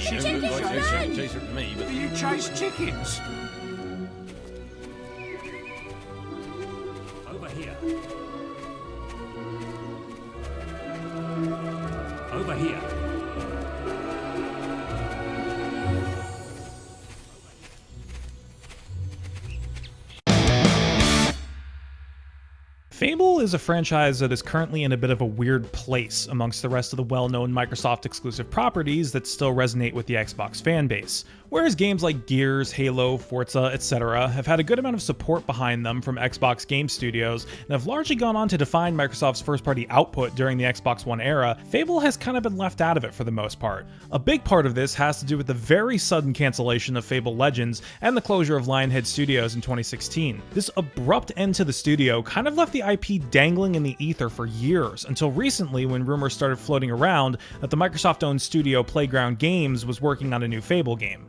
chickens, Chickens, chaser to me, but You chase chickens. Over here. Over here. Fable is a franchise that is currently in a bit of a weird place amongst the rest of the well-known Microsoft exclusive properties that still resonate with the Xbox fanbase. Whereas games like Gears, Halo, Forza, etc. have had a good amount of support behind them from Xbox game studios and have largely gone on to define Microsoft's first-party output during the Xbox One era, Fable has kind of been left out of it for the most part. A big part of this has to do with the very sudden cancellation of Fable Legends and the closure of Lionhead Studios in 2016. This abrupt end to the studio kind of left the IP dangling in the ether for years, until recently when rumors started floating around that the Microsoft-owned studio Playground Games was working on a new Fable game.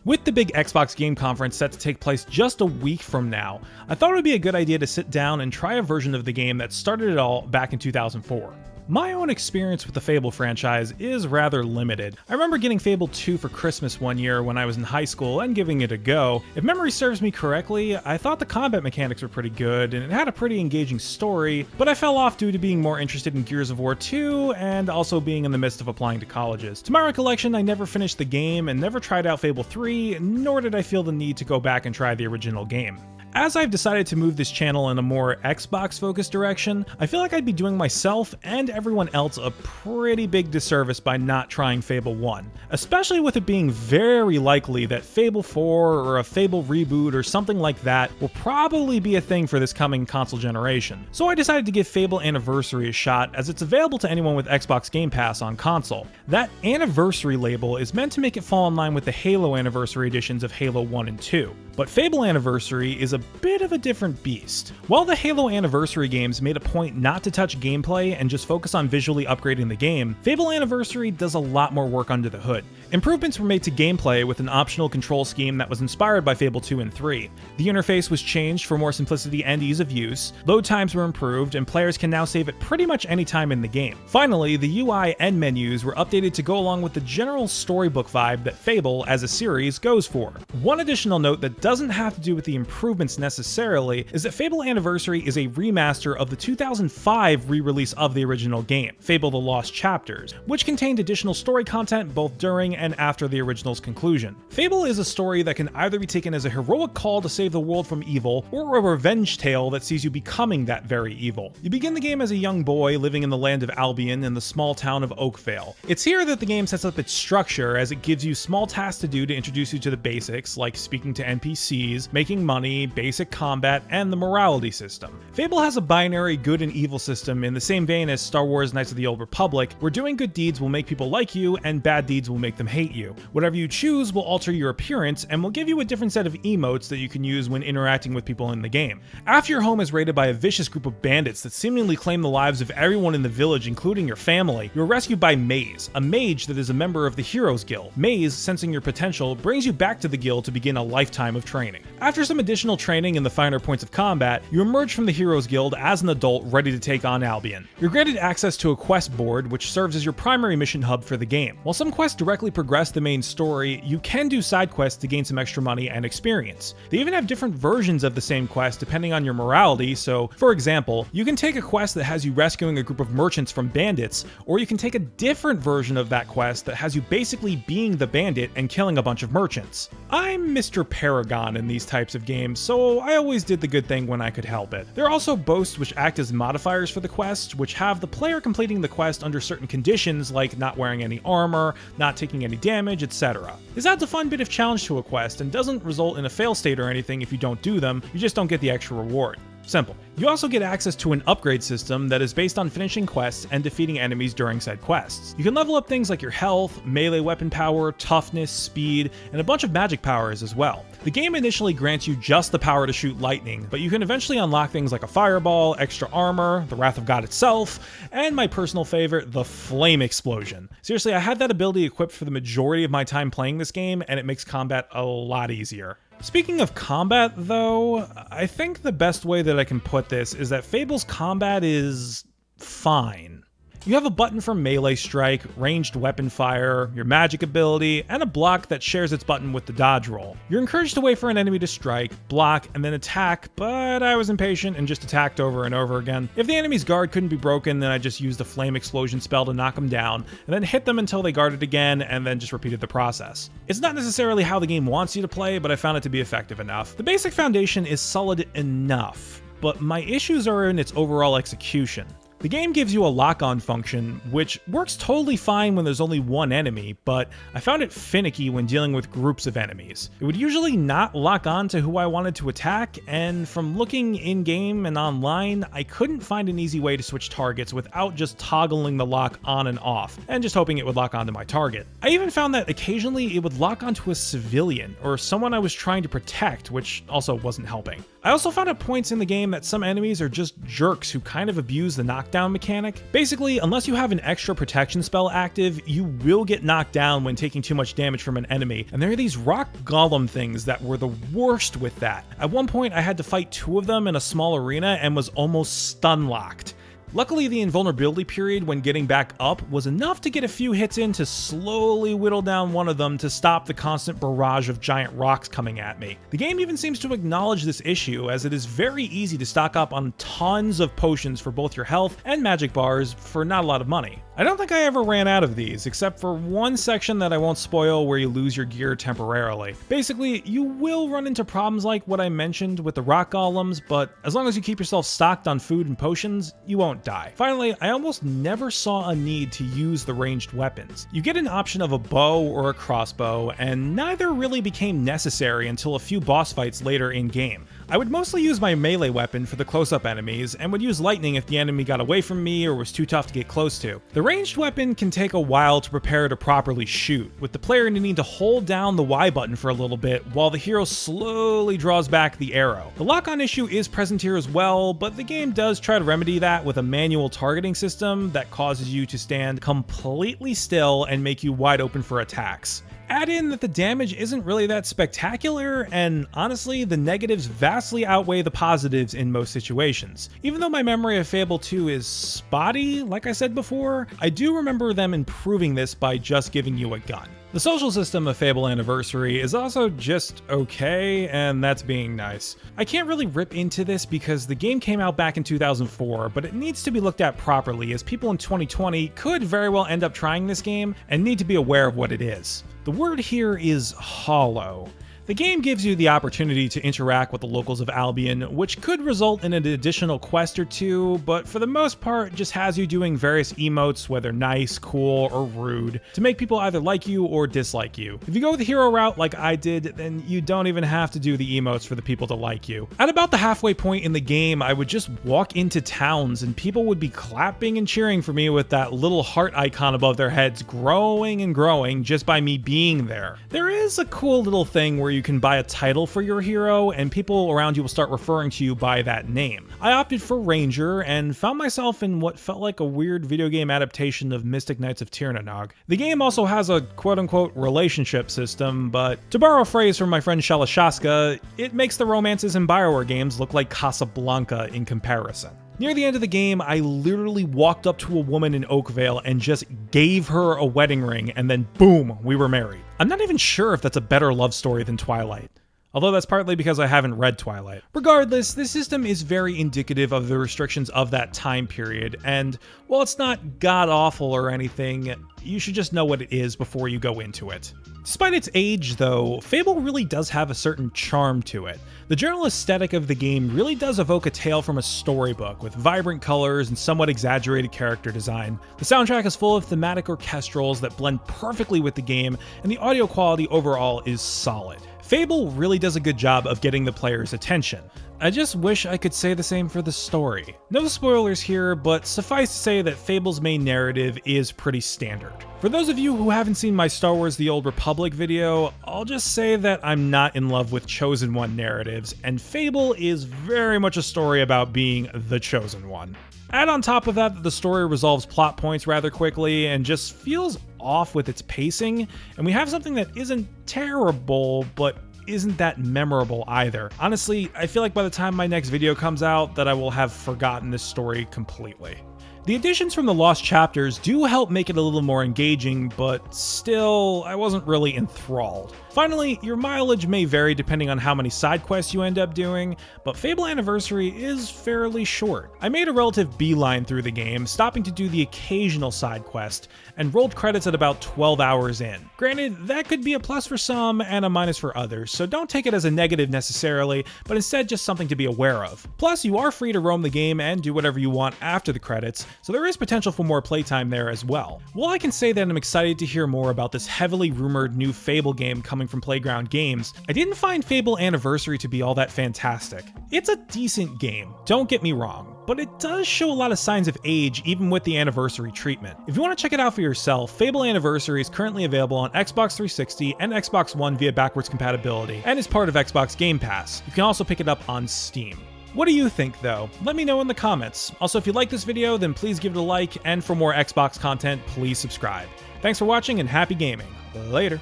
With the big Xbox Game Conference set to take place just a week from now, I thought it would be a good idea to sit down and try a version of the game that started it all back in 2004. My own experience with the Fable franchise is rather limited. I remember getting Fable 2 for Christmas one year when I was in high school and giving it a go. If memory serves me correctly, I thought the combat mechanics were pretty good and it had a pretty engaging story, but I fell off due to being more interested in Gears of War 2 and also being in the midst of applying to colleges. To my recollection, I never finished the game and never tried out Fable 3, nor did I feel the need to go back and try the original game. As I've decided to move this channel in a more Xbox-focused direction, I feel like I'd be doing myself and everyone else a pretty big disservice by not trying Fable 1, especially with it being very likely that Fable 4 or a Fable reboot or something like that will probably be a thing for this coming console generation. So I decided to give Fable Anniversary a shot, as it's available to anyone with Xbox Game Pass on console. That Anniversary label is meant to make it fall in line with the Halo Anniversary editions of Halo 1 and 2. But Fable Anniversary is a bit of a different beast. While the Halo Anniversary games made a point not to touch gameplay and just focus on visually upgrading the game, Fable Anniversary does a lot more work under the hood. Improvements were made to gameplay with an optional control scheme that was inspired by Fable 2 and 3. The interface was changed for more simplicity and ease of use, load times were improved, and players can now save at pretty much any time in the game. Finally, the UI and menus were updated to go along with the general storybook vibe that Fable as a series goes for. One additional note that doesn't have to do with the improvements necessarily is that Fable Anniversary is a remaster of the 2005 re-release of the original game, Fable the Lost Chapters, which contained additional story content both during and after the original's conclusion. Fable is a story that can either be taken as a heroic call to save the world from evil, or a revenge tale that sees you becoming that very evil. You begin the game as a young boy living in the land of Albion in the small town of Oakvale. It's here that the game sets up its structure, as it gives you small tasks to do to introduce you to the basics, like speaking to NPCs, making money, basic combat, and the morality system. Fable has a binary good and evil system in the same vein as Star Wars Knights of the Old Republic, where doing good deeds will make people like you and bad deeds will make them hate you. Whatever you choose will alter your appearance and will give you a different set of emotes that you can use when interacting with people in the game. After your home is raided by a vicious group of bandits that seemingly claim the lives of everyone in the village, including your family, you're rescued by Maze, a mage that is a member of the Heroes Guild. Maze, sensing your potential, brings you back to the guild to begin a lifetime of training. After some additional training in the finer points of combat, you emerge from the Heroes Guild as an adult ready to take on Albion. You're granted access to a quest board, which serves as your primary mission hub for the game. While some quests directly progress the main story, you can do side quests to gain some extra money and experience. They even have different versions of the same quest depending on your morality, so for example, you can take a quest that has you rescuing a group of merchants from bandits, or you can take a different version of that quest that has you basically being the bandit and killing a bunch of merchants. I'm Mr. Paragon in these types of games, so I always did the good thing when I could help it. There are also boasts which act as modifiers for the quest, which have the player completing the quest under certain conditions like not wearing any armor, not taking any damage, etc. This adds a fun bit of challenge to a quest and doesn't result in a fail state or anything if you don't do them, you just don't get the extra reward. Simple. You also get access to an upgrade system that is based on finishing quests and defeating enemies during said quests. You can level up things like your health, melee weapon power, toughness, speed, and a bunch of magic powers as well. The game initially grants you just the power to shoot lightning, but you can eventually unlock things like a fireball, extra armor, the Wrath of God itself, and my personal favorite, the Flame Explosion. Seriously, I had that ability equipped for the majority of my time playing this game, and it makes combat a lot easier. Speaking of combat, though, I think the best way that I can put this is that Fable's combat is fine. You have a button for melee strike, ranged weapon fire, your magic ability, and a block that shares its button with the dodge roll. You're encouraged to wait for an enemy to strike, block, and then attack, but I was impatient and just attacked over and over again. If the enemy's guard couldn't be broken, then I just used a flame explosion spell to knock them down, and then hit them until they guarded again, and then just repeated the process. It's not necessarily how the game wants you to play, but I found it to be effective enough. The basic foundation is solid enough, but my issues are in its overall execution. The game gives you a lock-on function, which works totally fine when there's only one enemy, but I found it finicky when dealing with groups of enemies. It would usually not lock on to who I wanted to attack, and from looking in-game and online, I couldn't find an easy way to switch targets without just toggling the lock on and off, and just hoping it would lock onto my target. I even found that occasionally it would lock onto a civilian, or someone I was trying to protect, which also wasn't helping. I also found at points in the game that some enemies are just jerks who kind of abuse the knockdown mechanic. Basically, unless you have an extra protection spell active, you will get knocked down when taking too much damage from an enemy, and there are these rock golem things that were the worst with that. At one point, I had to fight 2 of them in a small arena and was almost stun locked. Luckily, the invulnerability period when getting back up was enough to get a few hits in to slowly whittle down one of them to stop the constant barrage of giant rocks coming at me. The game even seems to acknowledge this issue, as it is very easy to stock up on tons of potions for both your health and magic bars for not a lot of money. I don't think I ever ran out of these, except for one section that I won't spoil where you lose your gear temporarily. Basically, you will run into problems like what I mentioned with the rock golems, but as long as you keep yourself stocked on food and potions, you won't die. Finally, I almost never saw a need to use the ranged weapons. You get an option of a bow or a crossbow, and neither really became necessary until a few boss fights later in game. I would mostly use my melee weapon for the close-up enemies, and would use lightning if the enemy got away from me or was too tough to get close to. The ranged weapon can take a while to prepare to properly shoot, with the player needing to hold down the Y button for a little bit while the hero slowly draws back the arrow. The lock-on issue is present here as well, but the game does try to remedy that with a manual targeting system that causes you to stand completely still and make you wide open for attacks. Add in that the damage isn't really that spectacular, and honestly, the negatives vastly outweigh the positives in most situations. Even though my memory of Fable 2 is spotty, like I said before, I do remember them improving this by just giving you a gun. The social system of Fable Anniversary is also just okay, and that's being nice. I can't really rip into this because the game came out back in 2004, but it needs to be looked at properly, as people in 2020 could very well end up trying this game and need to be aware of what it is. The word here is hollow. The game gives you the opportunity to interact with the locals of Albion, which could result in an additional quest or two, but for the most part just has you doing various emotes, whether nice, cool, or rude, to make people either like you or dislike you. If you go the hero route like I did, then you don't even have to do the emotes for the people to like you. At about the halfway point in the game, I would just walk into towns and people would be clapping and cheering for me with that little heart icon above their heads growing and growing just by me being there. There is a cool little thing where you can buy a title for your hero, and people around you will start referring to you by that name. I opted for Ranger, and found myself in what felt like a weird video game adaptation of Mystic Knights of Tirnanog. The game also has a quote-unquote relationship system, but to borrow a phrase from my friend Shalashaska, it makes the romances in BioWare games look like Casablanca in comparison. Near the end of the game, I literally walked up to a woman in Oakvale and just gave her a wedding ring, and then boom, we were married. I'm not even sure if that's a better love story than Twilight. Although that's partly because I haven't read Twilight. Regardless, this system is very indicative of the restrictions of that time period, and while it's not god-awful or anything, you should just know what it is before you go into it. Despite its age, though, Fable really does have a certain charm to it. The general aesthetic of the game really does evoke a tale from a storybook, with vibrant colors and somewhat exaggerated character design. The soundtrack is full of thematic orchestrals that blend perfectly with the game, and the audio quality overall is solid. Fable really does a good job of getting the player's attention. I just wish I could say the same for the story. No spoilers here, but suffice to say that Fable's main narrative is pretty standard. For those of you who haven't seen my Star Wars The Old Republic video, I'll just say that I'm not in love with Chosen One narratives, and Fable is very much a story about being the Chosen One. Add on top of that the story resolves plot points rather quickly and just feels off with its pacing, and we have something that isn't terrible, but isn't that memorable either. Honestly, I feel like by the time my next video comes out that I will have forgotten this story completely. The additions from the Lost Chapters do help make it a little more engaging, but still, I wasn't really enthralled. Finally, your mileage may vary depending on how many side quests you end up doing, but Fable Anniversary is fairly short. I made a relative beeline through the game, stopping to do the occasional side quest, and rolled credits at about 12 hours in. Granted, that could be a plus for some and a minus for others, so don't take it as a negative necessarily, but instead just something to be aware of. Plus, you are free to roam the game and do whatever you want after the credits, so there is potential for more playtime there as well. While I can say that I'm excited to hear more about this heavily rumored new Fable game coming from Playground Games, I didn't find Fable Anniversary to be all that fantastic. It's a decent game, don't get me wrong, but it does show a lot of signs of age even with the Anniversary treatment. If you want to check it out for yourself, Fable Anniversary is currently available on Xbox 360 and Xbox One via backwards compatibility, and is part of Xbox Game Pass. You can also pick it up on Steam. What do you think though? Let me know in the comments. Also, if you like this video, then please give it a like, and for more Xbox content, please subscribe. Thanks for watching and happy gaming. Later.